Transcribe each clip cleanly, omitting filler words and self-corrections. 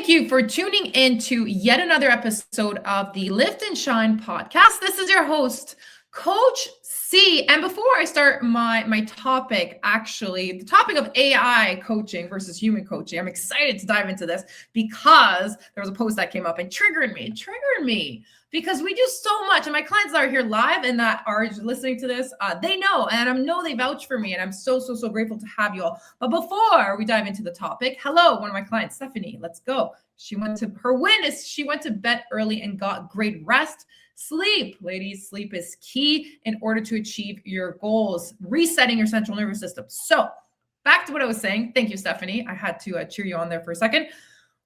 you for tuning in to yet another episode of the Lift and Shine podcast. This is your host, Coach C. And before I start my topic, actually, the topic of AI coaching versus human coaching, I'm excited to dive into this because there was a post that came up and triggered me because we do so much. And my clients that are here live and that are listening to this, they know, and I know they vouch for me. And I'm so grateful to have you all. But before we dive into the topic, hello, one of my clients, Stephanie, let's go. She went to bed early and got great rest. Sleep, ladies, sleep is key in order to achieve your goals, resetting your central nervous system. So back to what I was saying. Thank you, Stephanie. I had to cheer you on there for a second.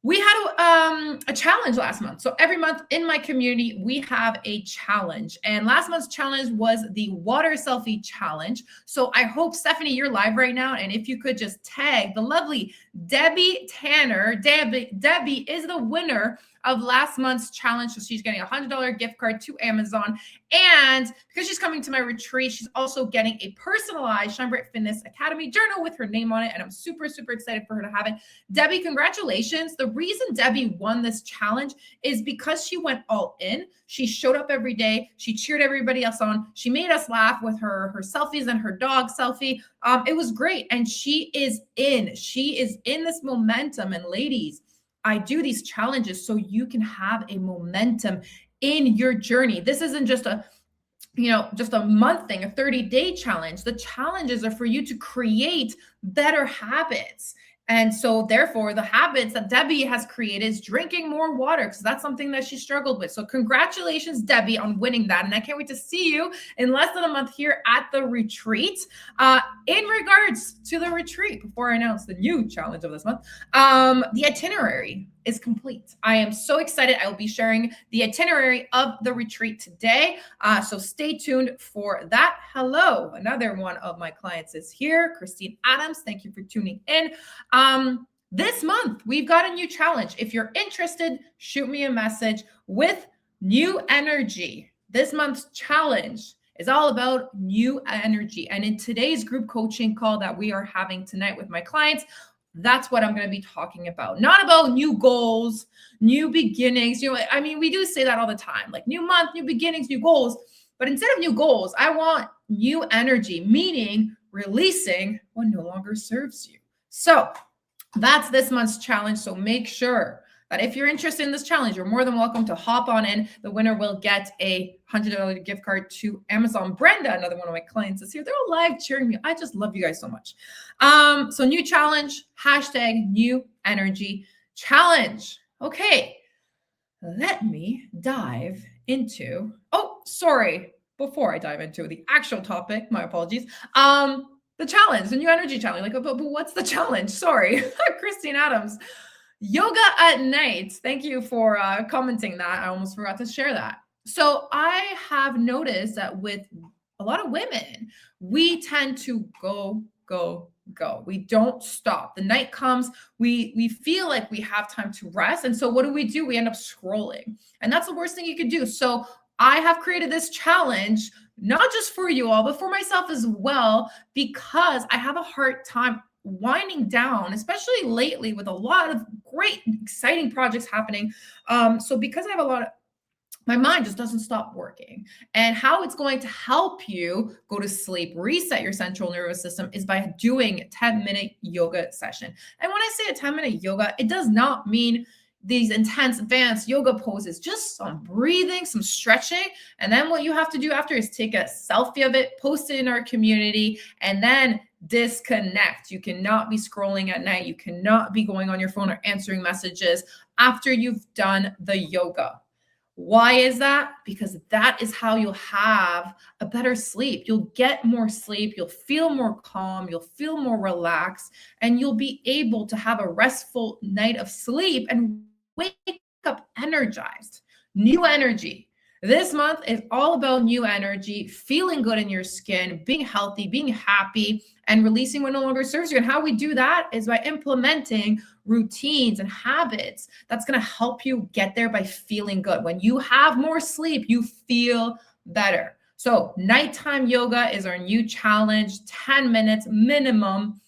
We had a challenge last month. So every month in my community, we have a challenge. And last month's challenge was the water selfie challenge. So I hope, Stephanie, you're live right now. And if you could just tag the lovely Debbie Tanner. Debbie is the winner of last month's challenge. So she's getting a $100 gift card to Amazon. And because she's coming to my retreat, she's also getting a personalized Shine Bright Fitness Academy journal with her name on it. And I'm super excited for her to have it. Debbie, congratulations. The reason Debbie won this challenge is because she went all in. She showed up every day. She cheered everybody else on. She made us laugh with her selfies and her dog selfie. It was great. And she is in this momentum. And ladies, I do these challenges so you can have a momentum in your journey. This isn't just a month thing, a 30-day challenge. The challenges are for you to create better habits. And so therefore, the habits that Debbie has created is drinking more water, because that's something that she struggled with. So congratulations, Debbie, on winning that. And I can't wait to see you in less than a month here at the retreat. In regards to the retreat, before I announce the new challenge of this month, the itinerary is complete. I am so excited. I will be sharing the itinerary of the retreat today. So stay tuned for that. Hello, another one of my clients is here, Christine Adams. Thank you for tuning in. This month, we've got a new challenge. If you're interested, shoot me a message with new energy. This month's challenge is all about new energy. And in today's group coaching call that we are having tonight with my clients, that's what I'm going to be talking about. Not about new goals, new beginnings. We do say that all the time, like new month, new beginnings, new goals. But instead of new goals, I want new energy, meaning releasing what no longer serves you. So that's this month's challenge. So make sure that if you're interested in this challenge, you're more than welcome to hop on in. The winner will get a $100 gift card to Amazon. Brenda, another one of my clients, is here. They're all live cheering me. I just love you guys so much. So new challenge, hashtag new energy challenge. Okay, let me dive into, before I dive into the actual topic, my apologies. The challenge, the new energy challenge. But what's the challenge? Sorry, Christine Adams. Yoga at night. Thank you for commenting that. I almost forgot to share that. So I have noticed that with a lot of women, we tend to go. We don't stop. The night comes, we feel like we have time to rest. And so what do? We end up scrolling. And that's the worst thing you could do. So I have created this challenge, not just for you all, but for myself as well, because I have a hard time winding down, especially lately with a lot of great, exciting projects happening. So because I have my mind just doesn't stop working. And how it's going to help you go to sleep, reset your central nervous system, is by doing a 10-minute yoga session. And when I say a 10-minute yoga, it does not mean these intense advanced yoga poses, just some breathing, some stretching. And then what you have to do after is take a selfie of it, post it in our community, and then disconnect. You cannot be scrolling at night. You cannot be going on your phone or answering messages after you've done the yoga. Why is that? Because that is how you'll have a better sleep. You'll get more sleep. You'll feel more calm. You'll feel more relaxed, and you'll be able to have a restful night of sleep and wake up energized. New energy. This month is all about new energy, feeling good in your skin, being healthy, being happy, and releasing what no longer serves you. And how we do that is by implementing routines and habits that's going to help you get there by feeling good. When you have more sleep, you feel better. So nighttime yoga is our new challenge, 10 minutes minimum.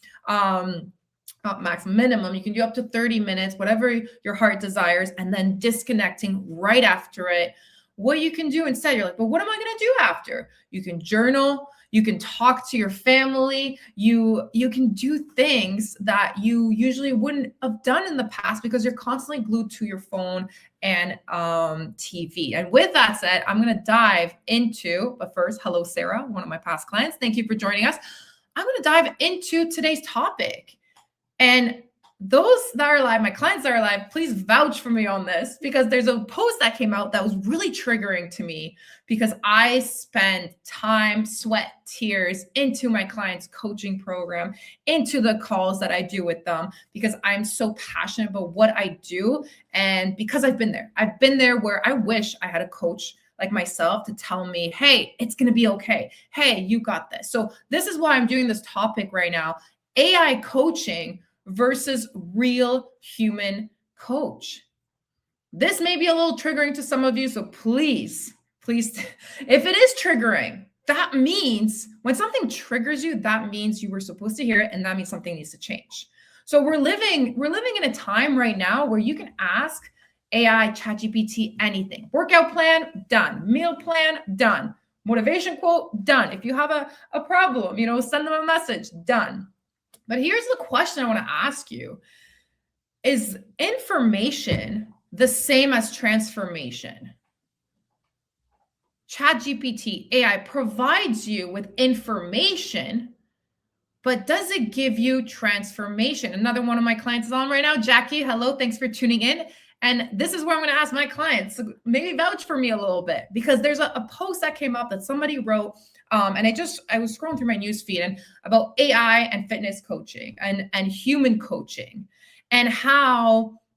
not max, minimum. You can do up to 30 minutes, whatever your heart desires, and then disconnecting right after it. What you can do instead, you're like, but what am I going to do after? You can journal, you can talk to your family, you can do things that you usually wouldn't have done in the past because you're constantly glued to your phone and TV. And with that said, I'm going to dive into, but first, hello, Sarah, one of my past clients. Thank you for joining us. I'm going to dive into today's topic. And those that are live, my clients that are live, please vouch for me on this, because there's a post that came out that was really triggering to me because I spend time, sweat, tears into my clients' coaching program, into the calls that I do with them, because I'm so passionate about what I do. And because I've been there where I wish I had a coach like myself to tell me, hey, it's going to be okay. Hey, you got this. So this is why I'm doing this topic right now. AI coaching versus real human coach. This may be a little triggering to some of you, so please, if it is triggering, that means when something triggers you, that means you were supposed to hear it, and that means something needs to change. So we're living in a time right now where you can ask AI, ChatGPT, anything. Workout plan, done. Meal plan, done. Motivation quote, done. If you have a problem, send them a message, done. But here's the question I want to ask you. Is information the same as transformation? ChatGPT, AI provides you with information, but does it give you transformation? Another one of my clients is on right now. Jackie, hello. Thanks for tuning in. And this is where I'm going to ask my clients, so maybe vouch for me a little bit, because there's a post that came up that somebody wrote, and I was scrolling through my newsfeed and about AI and fitness coaching and human coaching, and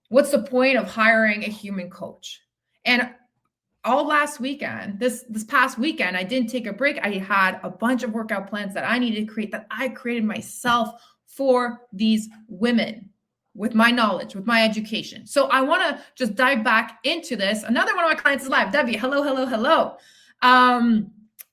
what's the point of hiring a human coach? And all last weekend, this past weekend, I didn't take a break. I had a bunch of workout plans that I needed to create, that I created myself for these women, with my knowledge, with my education. So I want to just dive back into this. Another one of my clients is live. Debbie, hello.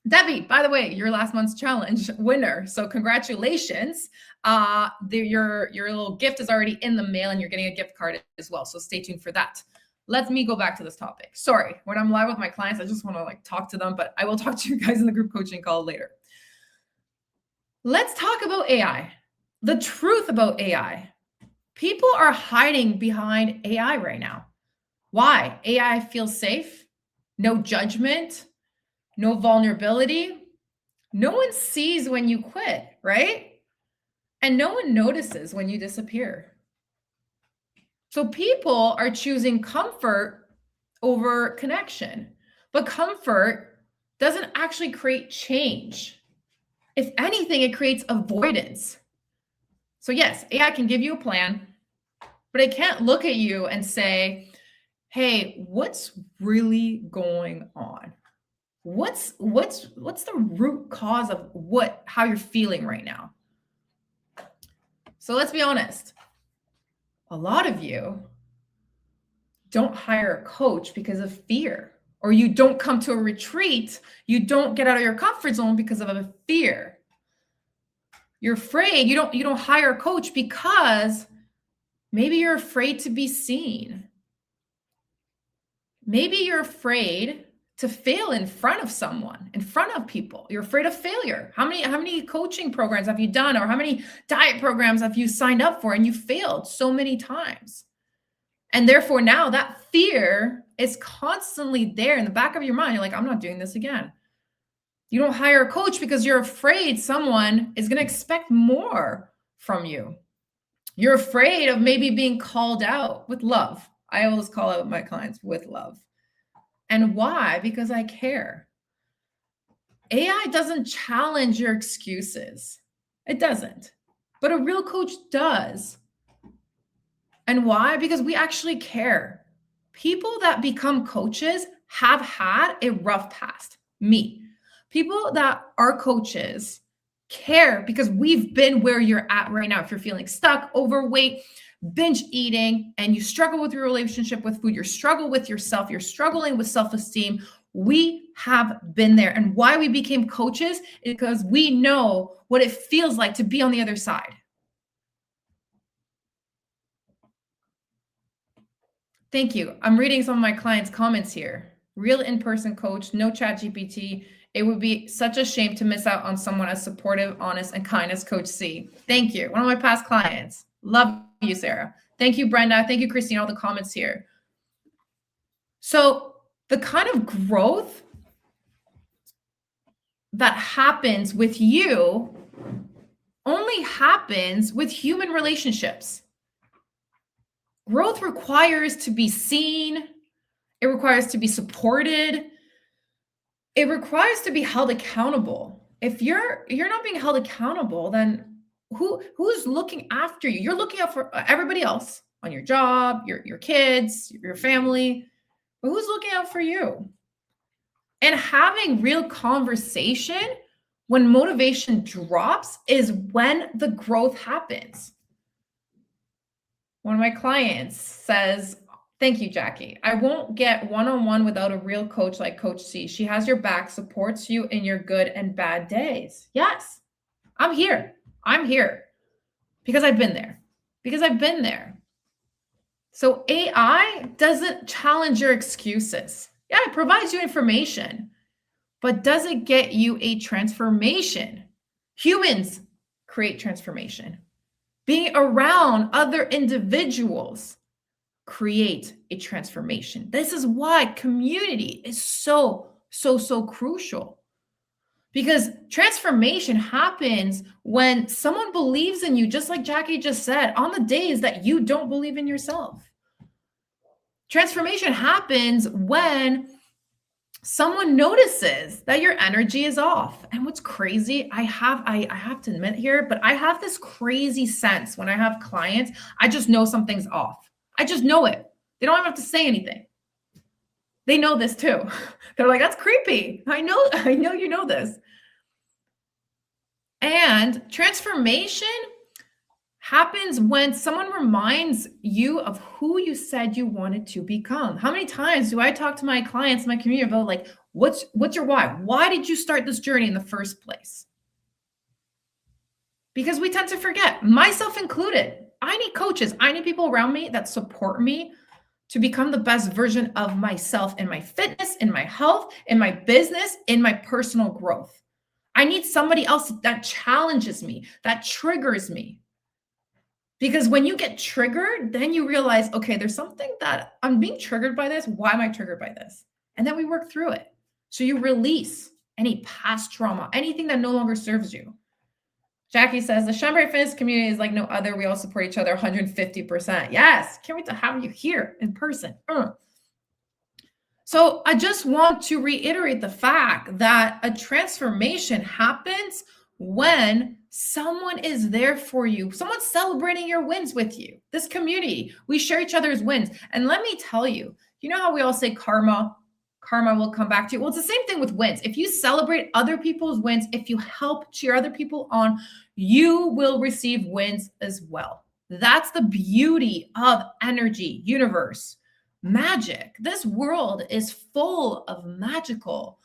Debbie, by the way, your last month's challenge winner. So congratulations. Your little gift is already in the mail, and you're getting a gift card as well. So stay tuned for that. Let me go back to this topic. Sorry, when I'm live with my clients, I just want to talk to them, but I will talk to you guys in the group coaching call later. Let's talk about AI. The truth about AI. People are hiding behind AI right now. Why? AI feels safe, no judgment, no vulnerability. No one sees when you quit, right? And no one notices when you disappear. So people are choosing comfort over connection, but comfort doesn't actually create change. If anything, it creates avoidance. So yes, AI can give you a plan, but it can't look at you and say, hey, what's really going on? What's the root cause of how you're feeling right now? So let's be honest. A lot of you don't hire a coach because of fear, or you don't come to a retreat. You don't get out of your comfort zone because of a fear. You're afraid. You don't hire a coach because maybe you're afraid to be seen. Maybe you're afraid to fail in front of someone, in front of people. You're afraid of failure. How many coaching programs have you done, or how many diet programs have you signed up for and you failed so many times? And therefore now that fear is constantly there in the back of your mind. You're like, I'm not doing this again. You don't hire a coach because you're afraid someone is going to expect more from you. You're afraid of maybe being called out with love. I always call out my clients with love. And why? Because I care. AI doesn't challenge your excuses. It doesn't. But a real coach does. And why? Because we actually care. People that become coaches have had a rough past. Me. People that are coaches care because we've been where you're at right now. If you're feeling stuck, overweight, binge eating, and you struggle with your relationship with food, you struggle with yourself, you're struggling with self-esteem, we have been there. And why we became coaches is because we know what it feels like to be on the other side. Thank you. I'm reading some of my clients' comments here. Real in-person coach, no chat GPT. It would be such a shame to miss out on someone as supportive, honest, and kind as Coach C. Thank you. One of my past clients. Love you, Sarah. Thank you, Brenda. Thank you, Christine, all the comments here. So the kind of growth that happens with you only happens with human relationships. Growth requires to be seen. It requires to be supported. It requires to be held accountable. If you're not being held accountable, then who's looking after you? You're looking out for everybody else on your job, your kids, your family, but who's looking out for you? And having real conversation when motivation drops is when the growth happens. One of my clients says, thank you, Jackie. I won't get one-on-one without a real coach like Coach C. She has your back, supports you in your good and bad days. Yes, I'm here. I'm here because I've been there. So AI doesn't challenge your excuses. Yeah, it provides you information, but does it get you a transformation? Humans create transformation. Being around other individuals create a transformation. This is why community is so crucial. Because transformation happens when someone believes in you, just like Jackie just said, on the days that you don't believe in yourself. Transformation happens when someone notices that your energy is off. And what's crazy, I have to admit here, but I have this crazy sense when I have clients, I just know something's off. I just know it. They don't even have to say anything. They know this too. They're like, that's creepy. I know you know this. And transformation happens when someone reminds you of who you said you wanted to become. How many times do I talk to my clients, my community about like, what's your why? Why did you start this journey in the first place? Because we tend to forget, myself included. I need coaches. I need people around me that support me to become the best version of myself in my fitness, in my health, in my business, in my personal growth. I need somebody else that challenges me, that triggers me. Because when you get triggered, then you realize, okay, there's something that I'm being triggered by this. Why am I triggered by this? And then we work through it. So you release any past trauma, anything that no longer serves you. Jackie says, the Shine Fitness community is like no other. We all support each other 150%. Yes, can't wait to have you here in person. So I just want to reiterate the fact that a transformation happens when someone is there for you, someone's celebrating your wins with you. This community, we share each other's wins. And let me tell you, you know how we all say karma will come back to you? Well, it's the same thing with wins. If you celebrate other people's wins, if you help cheer other people on, you will receive wins as well. That's the beauty of energy, universe, magic. This world is full of magical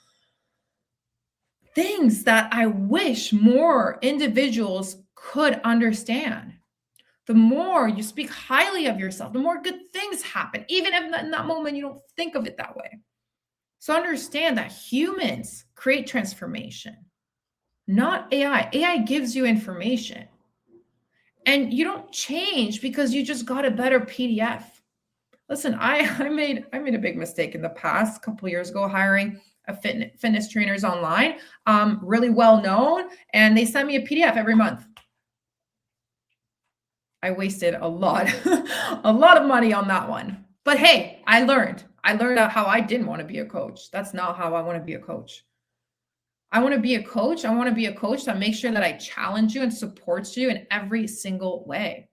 things that I wish more individuals could understand. The more you speak highly of yourself, the more good things happen, even if in that moment you don't think of it that way. So understand that humans create transformation, not AI. AI gives you information. And you don't change because you just got a better PDF. Listen, I made a big mistake in the past, a couple of years ago, hiring a fitness trainers online, really well known, and they sent me a PDF every month. I wasted a lot of money on that one. But hey, I learned how I didn't want to be a coach. That's not how I want to be a coach. I want to be a coach. I want to be a coach that makes sure that I challenge you and supports you in every single way.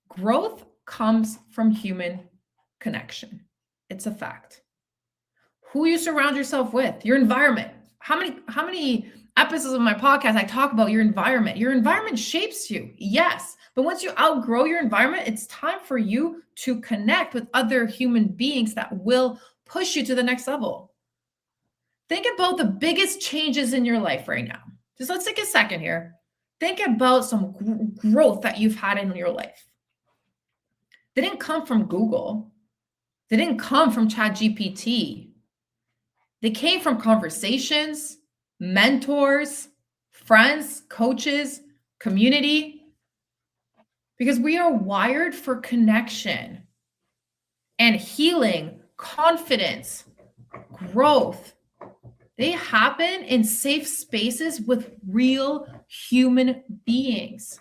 Growth comes from human connection. It's a fact. Who you surround yourself with, your environment. How many episodes of my podcast I talk about your environment? Your environment shapes you, yes. But once you outgrow your environment, it's time for you to connect with other human beings that will push you to the next level. Think about the biggest changes in your life right now. Just let's take a second here. Think about some growth that you've had in your life. They didn't come from Google. They didn't come from ChatGPT. They came from conversations, mentors, friends, coaches, community, because we are wired for connection and healing, confidence, growth. They happen in safe spaces with real human beings.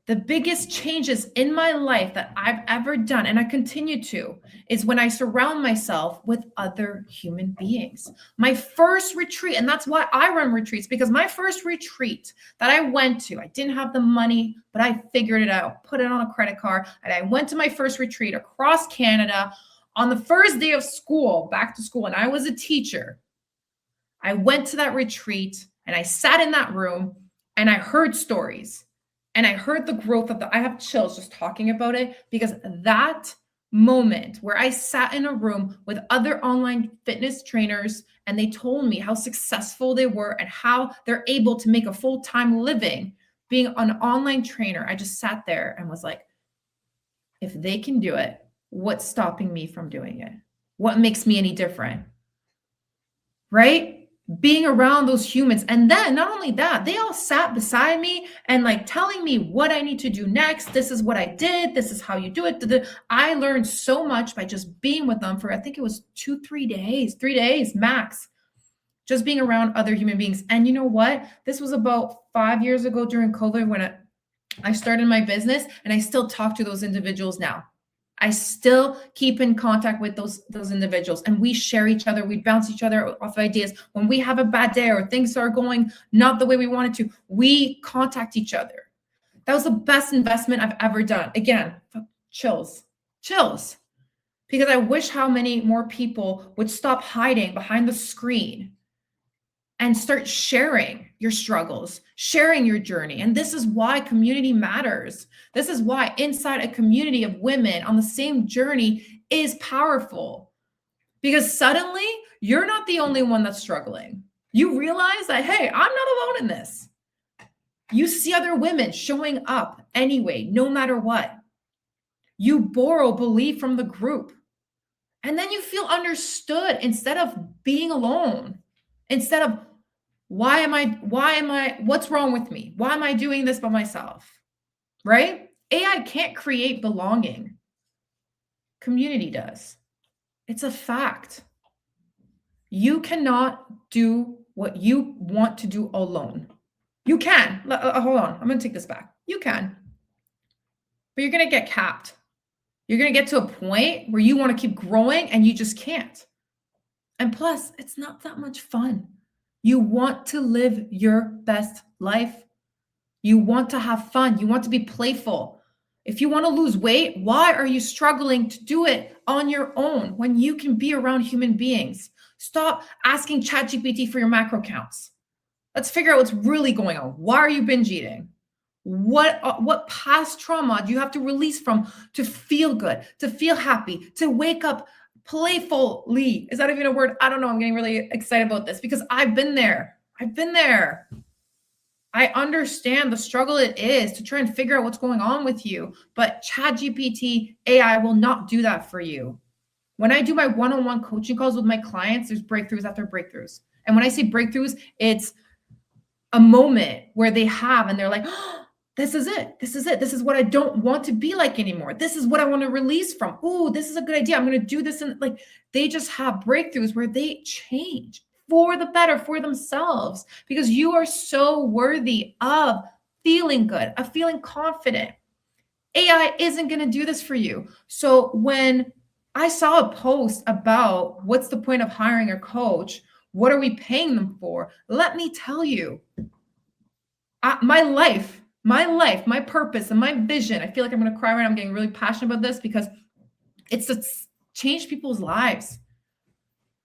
The biggest changes in my life that I've ever done, and I continue to, is when I surround myself with other human beings. My first retreat, and that's why I run retreats, because my first retreat that I went to, I didn't have the money, but I figured it out, put it on a credit card, and I went to my first retreat across Canada on the first day of school, back to school, and I was a teacher. I went to that retreat and I sat in that room and I heard stories. And I heard the growth of I have chills just talking about it, because that moment where I sat in a room with other online fitness trainers and they told me how successful they were and how they're able to make a full-time living being an online trainer, I just sat there and was like, if they can do it, what's stopping me from doing it? What makes me any different? Right? Being around those humans. And then not only that, they all sat beside me and like telling me what I need to do next. This is what I did. This is how you do it. I learned so much by just being with them for, I think it was 3 days max, just being around other human beings. And you know what? This was about 5 years ago during COVID when I started my business, and I still talk to those individuals now. I still keep in contact with those individuals, and we share each other. We bounce each other off ideas. When we have a bad day or things are going not the way we wanted to, we contact each other. That was the best investment I've ever done. Again, chills, because I wish how many more people would stop hiding behind the screen and start sharing your struggles, sharing your journey. And this is why community matters. This is why inside a community of women on the same journey is powerful, because suddenly you're not the only one that's struggling. You realize that, hey, I'm not alone in this. You see other women showing up anyway, no matter what. You borrow belief from the group. And then you feel understood instead of being alone, instead of, what's wrong with me? Why am I doing this by myself? Right? AI can't create belonging. Community does. It's a fact. You cannot do what you want to do alone. You can. Hold on. I'm going to take this back. You can. But you're going to get capped. You're going to get to a point where you want to keep growing and you just can't. And plus, it's not that much fun. You want to live your best life. You want to have fun. You want to be playful. If you want to lose weight, why are you struggling to do it on your own when you can be around human beings? Stop asking ChatGPT for your macro counts. Let's figure out what's really going on. Why are you binge eating? What past trauma do you have to release from to feel good, to feel happy, to wake up playfully? Is that even a word? I don't know. I'm getting really excited about this because I've been there. I understand the struggle it is to try and figure out what's going on with you, but ChatGPT AI will not do that for you. When I do my one-on-one coaching calls with my clients, there's breakthroughs after breakthroughs. And when I say breakthroughs, it's a moment where they have, and they're like, oh, this is it. This is what I don't want to be like anymore. This is what I want to release from. Oh, this is a good idea. I'm going to do this. And like, they just have breakthroughs where they change for the better for themselves, because you are so worthy of feeling good, of feeling confident. AI isn't going to do this for you. So when I saw a post about what's the point of hiring a coach, what are we paying them for? Let me tell you, my life, my purpose, and my vision. I feel like I'm going to cry right now. I'm getting really passionate about this because it's to change people's lives.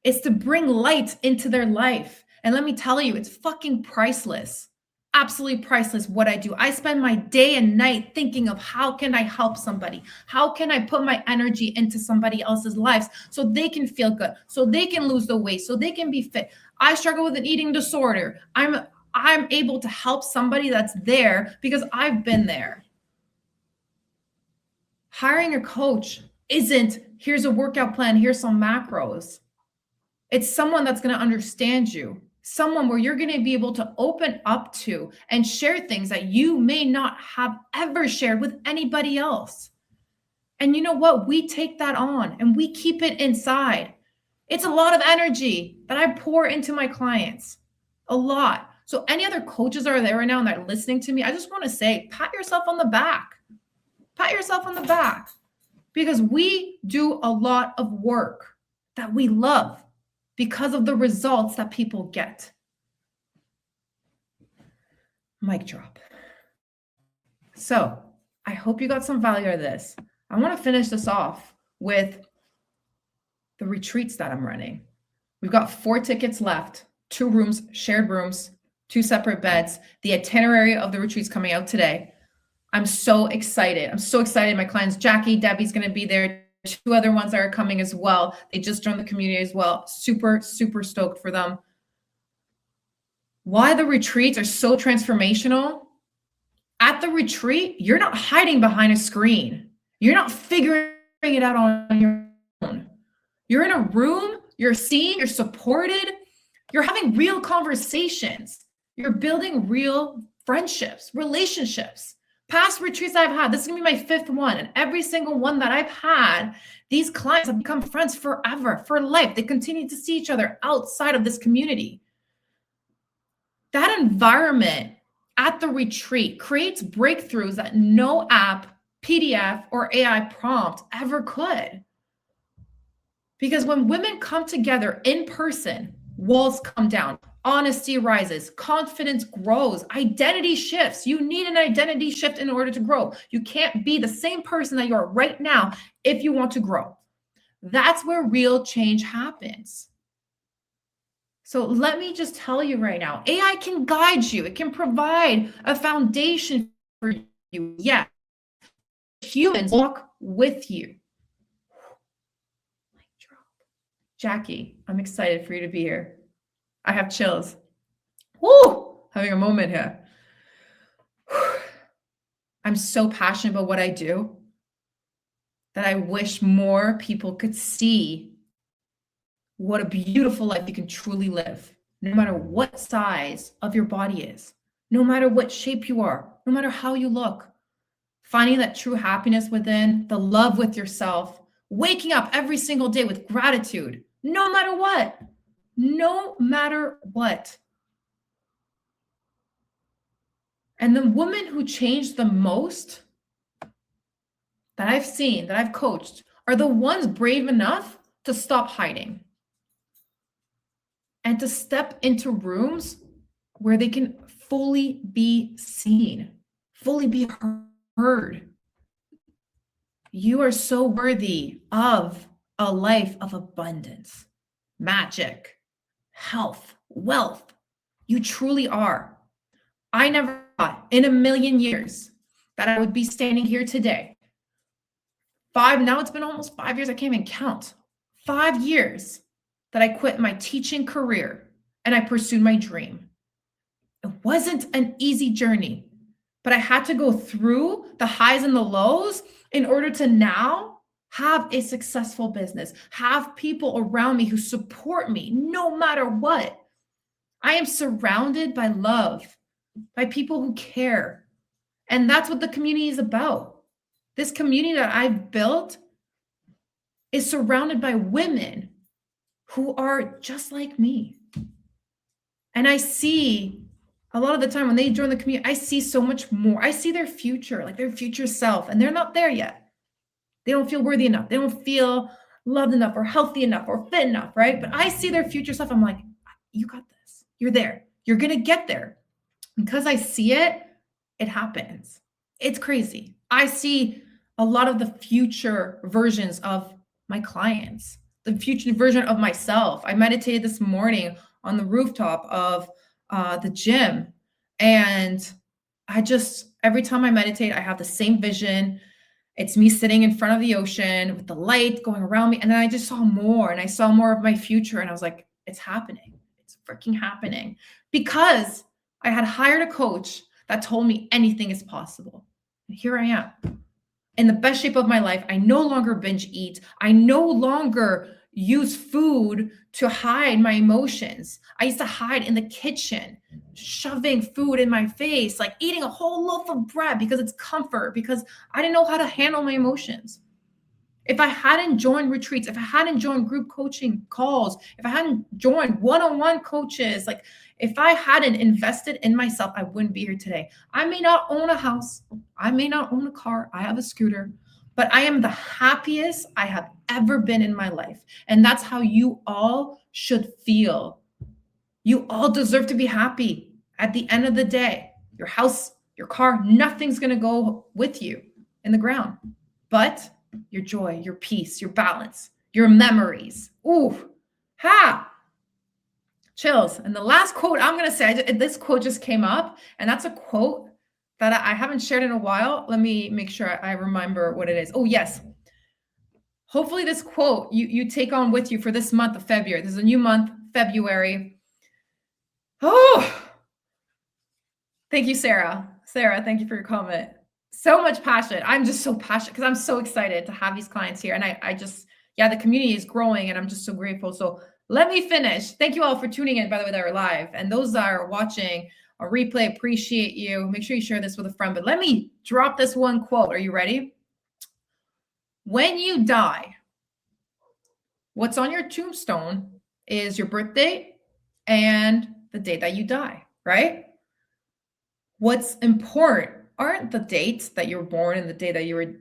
It's to bring light into their life. And let me tell you, it's fucking priceless. Absolutely priceless what I do. I spend my day and night thinking of how can I help somebody? How can I put my energy into somebody else's lives so they can feel good, so they can lose the weight, so they can be fit. I struggle with an eating disorder. I'm able to help somebody that's there because I've been there. Hiring a coach isn't, here's a workout plan, here's some macros. It's someone that's going to understand you, someone where you're going to be able to open up to and share things that you may not have ever shared with anybody else. And you know what? We take that on and we keep it inside. It's a lot of energy that I pour into my clients, a lot. So any other coaches that are there right now and that are listening to me, I just want to say, pat yourself on the back. Pat yourself on the back, because we do a lot of work that we love because of the results that people get. Mic drop. So I hope you got some value out of this. I want to finish this off with the retreats that I'm running. We've got 4 tickets left, 2 rooms, shared rooms, 2 separate beds. The itinerary of the retreats coming out today. I'm so excited. I'm so excited. My clients, Jackie, Debbie's going to be there. 2 other ones that are coming as well. They just joined the community as well. Super, super stoked for them. Why the retreats are so transformational? At the retreat, you're not hiding behind a screen. You're not figuring it out on your own. You're in a room, you're seen, you're supported, you're having real conversations. You're building real friendships, relationships. Past retreats I've had, this is gonna be my 5th one, and every single one that I've had, these clients have become friends forever, for life. They continue to see each other outside of this community. That environment at the retreat creates breakthroughs that no app, PDF, or AI prompt ever could. Because when women come together in person, walls come down, honesty rises, confidence grows, identity shifts. You need an identity shift in order to grow. You can't be the same person that you are right now if you want to grow. That's where real change happens. So let me just tell you right now, AI can guide you. It can provide a foundation for you. Yes, humans walk with you. Jackie, I'm excited for you to be here. I have chills. Woo! Having a moment here. I'm so passionate about what I do that I wish more people could see what a beautiful life you can truly live, no matter what size of your body is, no matter what shape you are, no matter how you look. Finding that true happiness within, the love with yourself, waking up every single day with gratitude, no matter what. No matter what. And the women who change the most that I've seen, that I've coached, are the ones brave enough to stop hiding and to step into rooms where they can fully be seen, fully be heard. You are so worthy of a life of abundance, magic, health, wealth. You truly are. I never thought in a million years that I would be standing here today. Now it's been almost 5 years. I can't even count. 5 years that I quit my teaching career and I pursued my dream. It wasn't an easy journey, but I had to go through the highs and the lows in order to now have a successful business, have people around me who support me no matter what. I am surrounded by love, by people who care. And that's what the community is about. This community that I've built is surrounded by women who are just like me. And I see a lot of the time when they join the community, I see so much more. I see their future, like their future self, and they're not there yet. They don't feel worthy enough. They don't feel loved enough or healthy enough or fit enough, right? But I see their future self. I'm like, you got this. You're there. You're going to get there. Because I see it, it happens. It's crazy. I see a lot of the future versions of my clients, the future version of myself. I meditated this morning on the rooftop of the gym. And every time I meditate, I have the same vision. It's me sitting in front of the ocean with the light going around me. And then I just saw more and I saw more of my future. And I was like, it's happening. It's freaking happening. Because I had hired a coach that told me anything is possible. And here I am. in the best shape of my life. I no longer binge eat. I no longer use food to hide my emotions. I used to hide in the kitchen, shoving food in my face, like eating a whole loaf of bread because it's comfort, because I didn't know how to handle my emotions. If I hadn't joined retreats, if I hadn't joined group coaching calls, if I hadn't joined one-on-one coaches, like if I hadn't invested in myself, I wouldn't be here today. I may not own a house. I may not own a car. I have a scooter, but I am the happiest I have ever been in my life. And that's how you all should feel. You all deserve to be happy at the end of the day. Your house, your car, nothing's going to go with you in the ground, but your joy, your peace, your balance, your memories. Ooh, ha, chills. And the last quote I'm going to say, this quote just came up, and that's a quote that I haven't shared in a while. Let me make sure I remember what it is. Oh, yes. Hopefully this quote you take on with you for this month of February. This is a new month, February. Oh, thank you, Sarah. Sarah, thank you for your comment. So much passion. I'm just so passionate because I'm so excited to have these clients here. And I just, yeah, the community is growing and I'm just so grateful. So let me finish. Thank you all for tuning in, by the way, that are live. And those that are watching a replay, appreciate you. Make sure you share this with a friend. But let me drop this one quote. Are you ready? When you die, what's on your tombstone is your birth date and the day that you die, right? What's important aren't the dates that you were born and the day that you were